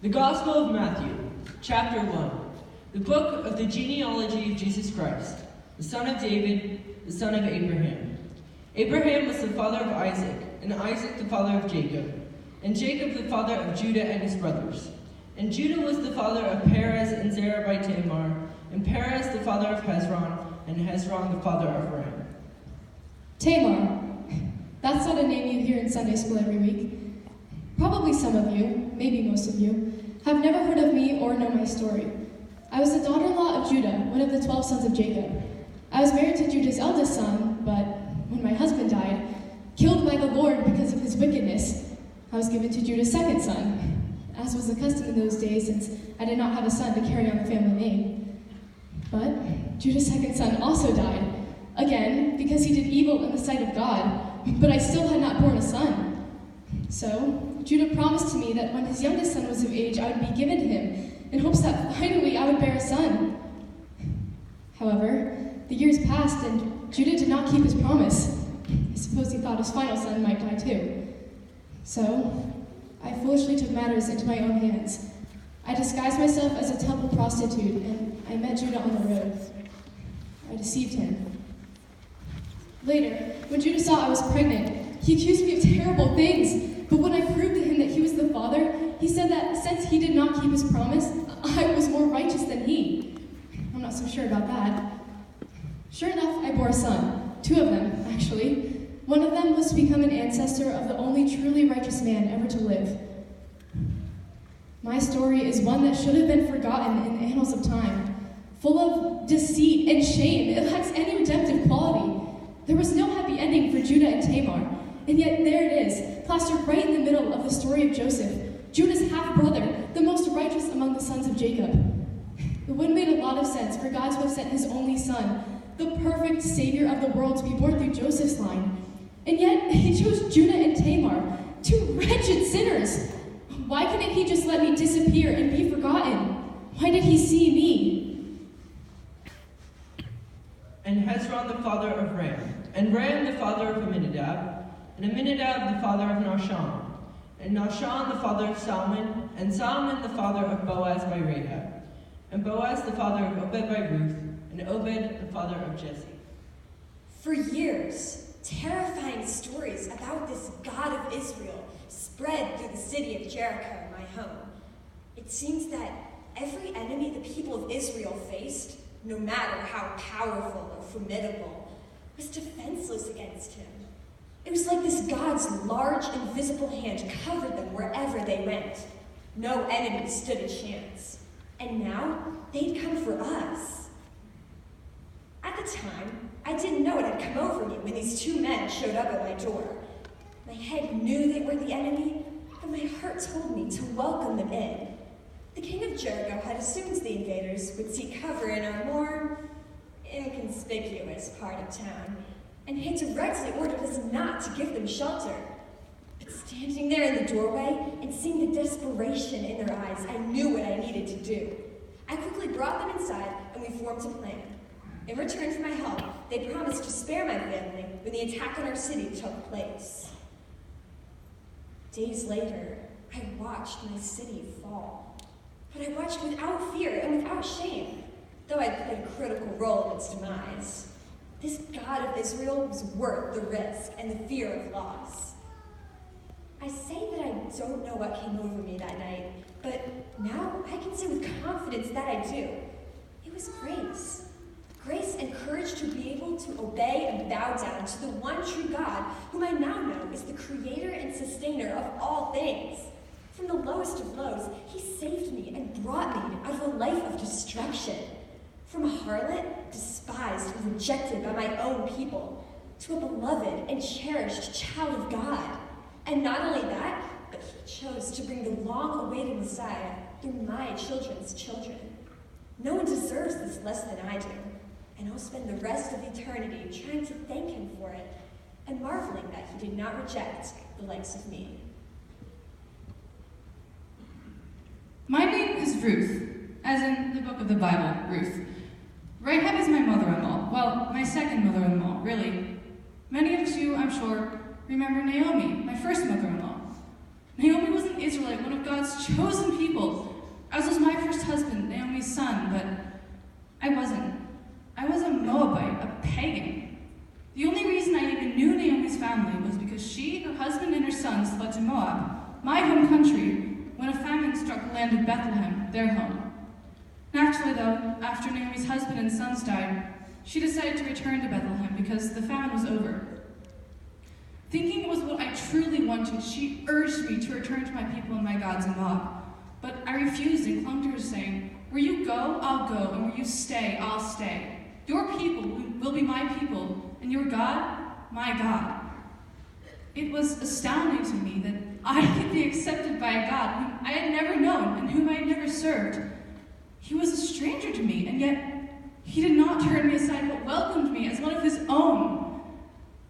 The Gospel of Matthew, chapter 1, the book of the genealogy of Jesus Christ, the son of David, the son of Abraham. Abraham was the father of Isaac, and Isaac the father of Jacob, and Jacob the father of Judah and his brothers. And Judah was the father of Perez and Zerah by Tamar, and Perez the father of Hezron, and Hezron the father of Ram. Tamar. That's not a name you hear in Sunday school every week. Probably some of you, maybe most of you, have never heard of me or know my story. I was the daughter-in-law of Judah, one of the 12 sons of Jacob. I was married to Judah's eldest son, but when my husband died, killed by the Lord because of his wickedness, I was given to Judah's second son, as was the custom in those days since I did not have a son to carry on the family name. But Judah's second son also died, again, because he did evil in the sight of God, but I still had not borne a son. So Judah promised to me that when his youngest son was of age, I would be given to him, in hopes that finally I would bear a son. However, the years passed, and Judah did not keep his promise. I suppose he thought his final son might die too. So I foolishly took matters into my own hands. I disguised myself as a temple prostitute, and I met Judah on the road. I deceived him. Later, when Judah saw I was pregnant, he accused me of terrible things. But when I proved to him that he was the father, he said that since he did not keep his promise, I was more righteous than he. I'm not so sure about that. Sure enough, I bore a son. 2 of them, actually. One of them was to become an ancestor of the only truly righteous man ever to live. My story is one that should have been forgotten in the annals of time, full of deceit and shame. It lacks any redemptive quality. There was no happy ending for Judah and Tamar, and yet there it is, plastered right in the middle of the story of Joseph, Judah's half-brother, the most righteous among the sons of Jacob. It would have made a lot of sense for God to have sent his only son, the perfect savior of the world, to be born through Joseph's line. And yet he chose Judah and Tamar, 2 wretched sinners. Why couldn't he just let me disappear and be forgotten? Why did he see me? And Hezron the father of Ram, and Ram the father of Amminadab, and Amminadab the father of Nahshon, and Nahshon the father of Salmon, and Salmon the father of Boaz by Rahab, and Boaz the father of Obed by Ruth, and Obed the father of Jesse. For years, terrifying stories about this God of Israel spread through the city of Jericho, my home. It seems that every enemy the people of Israel faced, no matter how powerful or formidable, was defenseless against him. It was like this God's large, invisible hand covered them wherever they went. No enemy stood a chance. And now, they'd come for us. At the time, I didn't know what had come over me when these 2 men showed up at my door. My head knew they were the enemy, but my heart told me to welcome them in. The king of Jericho had assumed the invaders would seek cover in a more inconspicuous part of town, and had directly ordered us not to give them shelter. But standing there in the doorway and seeing the desperation in their eyes, I knew what I needed to do. I quickly brought them inside, and we formed a plan. In return for my help, they promised to spare my family when the attack on our city took place. Days later, I watched my city fall. But I watched without fear and without shame, though I played a critical role in its demise. This God of Israel was worth the risk and the fear of loss. I say that I don't know what came over me that night, but now I can say with confidence that I do. It was grace. Grace and courage to be able to obey and bow down to the one true God, whom I now know is the creator and sustainer of all things. From the lowest of lows, he saved me and brought me out of a life of destruction. From a harlot, despised and rejected by my own people, to a beloved and cherished child of God. And not only that, but he chose to bring the long-awaited Messiah through my children's children. No one deserves this less than I do, and I'll spend the rest of eternity trying to thank him for it, and marveling that he did not reject the likes of me. My name is Ruth, as in the book of the Bible, Ruth. Rahab is my mother-in-law, well, my second mother-in-law, really. Many of you, I'm sure, remember Naomi, my first mother-in-law. Naomi was an Israelite, one of of God's chosen people, as was my first husband, Naomi's son, but I wasn't. I was a Moabite, a pagan. The only reason I even knew Naomi's family was because she, her husband, and her sons fled to Moab, my home country, when a famine struck the land of Bethlehem, their home. Naturally, though, after Naomi's husband and sons died, she decided to return to Bethlehem because the famine was over. Thinking it was what I truly wanted, she urged me to return to my people and my gods in Moab. But I refused and clung to her, saying, "Where you go, I'll go, and where you stay, I'll stay. Your people will be my people, and your God, my God." It was astounding to me that I could be accepted by a God whom I had never known and whom I had never served. He was a stranger to me, and yet he did not turn me aside, but welcomed me as one of his own.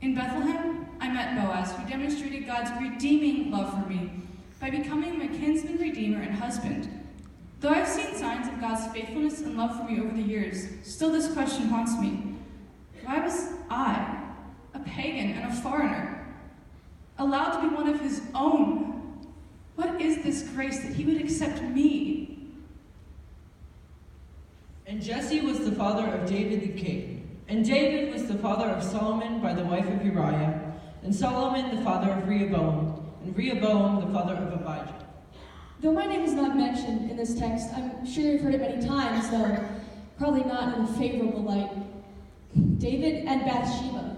In Bethlehem, I met Boaz, who demonstrated God's redeeming love for me by becoming my kinsman, redeemer, and husband. Though I've seen signs of God's faithfulness and love for me over the years, still this question haunts me. Why was I, a pagan and a foreigner, allowed to be one of his own? What is this grace that he would accept me? And Jesse was the father of David the king. And David was the father of Solomon by the wife of Uriah. And Solomon the father of Rehoboam. And Rehoboam the father of Abijah. Though my name is not mentioned in this text, I'm sure you've heard it many times, though probably not in a favorable light. David and Bathsheba.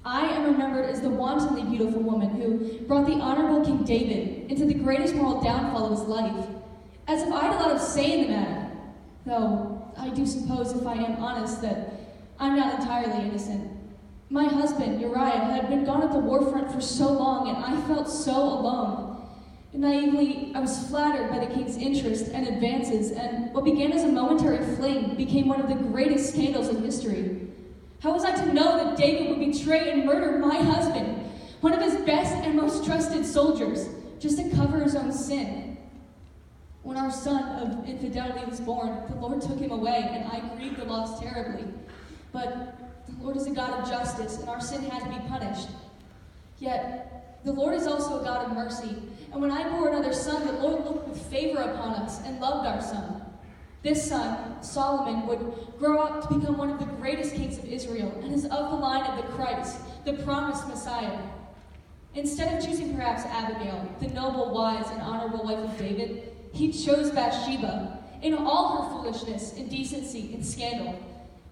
I am remembered as the wantonly beautiful woman who brought the honorable King David into the greatest moral downfall of his life, as if I had a lot of say in the matter. Though I do suppose, if I am honest, that I'm not entirely innocent. My husband, Uriah, had been gone at the war front for so long, and I felt so alone. Naively, I was flattered by the king's interest and advances, and what began as a momentary fling became one of the greatest scandals in history. How was I to know that David would betray and murder my husband, one of his best and most trusted soldiers, just to cover his own sin? When our son of infidelity was born, the Lord took him away, and I grieved the loss terribly. But the Lord is a God of justice, and our sin had to be punished. Yet, the Lord is also a God of mercy, and when I bore another son, the Lord looked with favor upon us and loved our son. This son, Solomon, would grow up to become one of the greatest kings of Israel, and is of the line of the Christ, the promised Messiah. Instead of choosing perhaps Abigail, the noble, wise, and honorable wife of David, he chose Bathsheba, in all her foolishness, indecency, and scandal.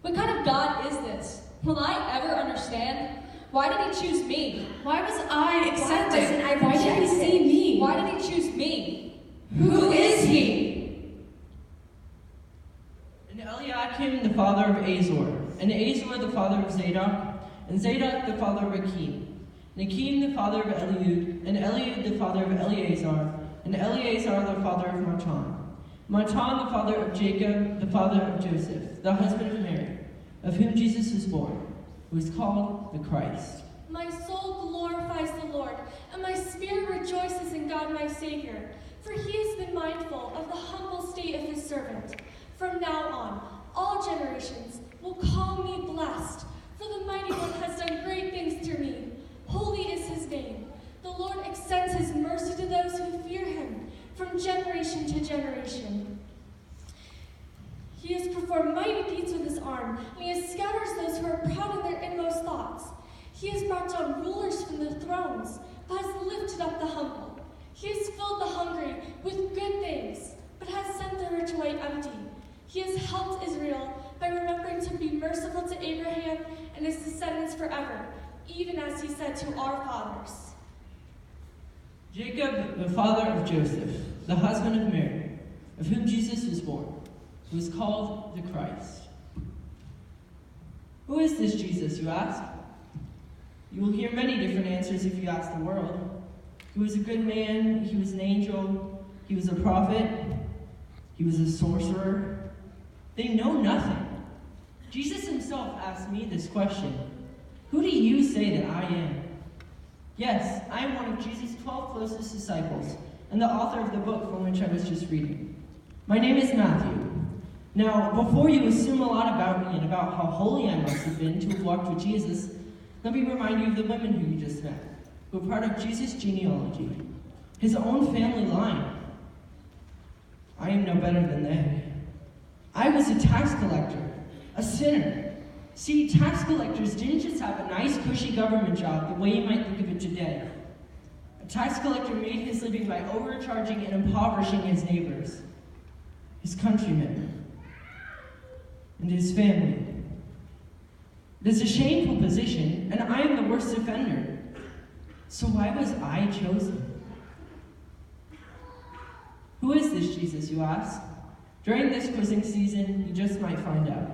What kind of God is this? Will I ever understand? Why did he choose me? Why was I accepted? Why wasn't I Why did he rejected? see me? Why did he choose me? Who is he? And Eliakim the father of Azor. And Azor the father of Zadok. And Zadok the father of Akim. And Akim the father of Eliud. And Eliud the father of Eleazar. And Eleazar the father of Matan. Matan the father of Jacob, the father of Joseph, the husband of Mary, of whom Jesus was born, who is called the Christ. My soul glorifies the Lord, and my spirit rejoices in God my Savior, for he has been mindful of the humble state of his servant. From now on, all generations will call me blessed, for the Mighty One has done great things through me. Holy is his name. The Lord extends his mercy to those who fear him, from generation to generation. He has performed mighty deeds with his arm, and he scatters those who are proud in their inmost thoughts. He has brought down rulers from their thrones, but has lifted up the humble. He has filled the hungry with good things, but has sent the rich away empty. He has helped Israel by remembering to be merciful to Abraham and his descendants forever, even as he said to our fathers. Jacob, the father of Joseph, the husband of Mary, of whom Jesus was born, who is called the Christ. Who is this Jesus, you ask? You will hear many different answers if you ask the world. He was a good man, he was an angel, he was a prophet, he was a sorcerer. They know nothing. Jesus himself asked me this question: who do you say that I am? Yes, I am one of Jesus' 12 closest disciples, and the author of the book from which I was just reading. My name is Matthew. Now, before you assume a lot about me and about how holy I must have been to have walked with Jesus, let me remind you of the women who you just met, who are part of Jesus' genealogy, his own family line. I am no better than they. I was a tax collector, a sinner. See, tax collectors didn't just have a nice, cushy government job the way you might think of it today. A tax collector made his living by overcharging and impoverishing his neighbors, his countrymen, and his family. It is a shameful position, and I am the worst offender. So why was I chosen? Who is this Jesus, you ask? During this quizzing season, you just might find out.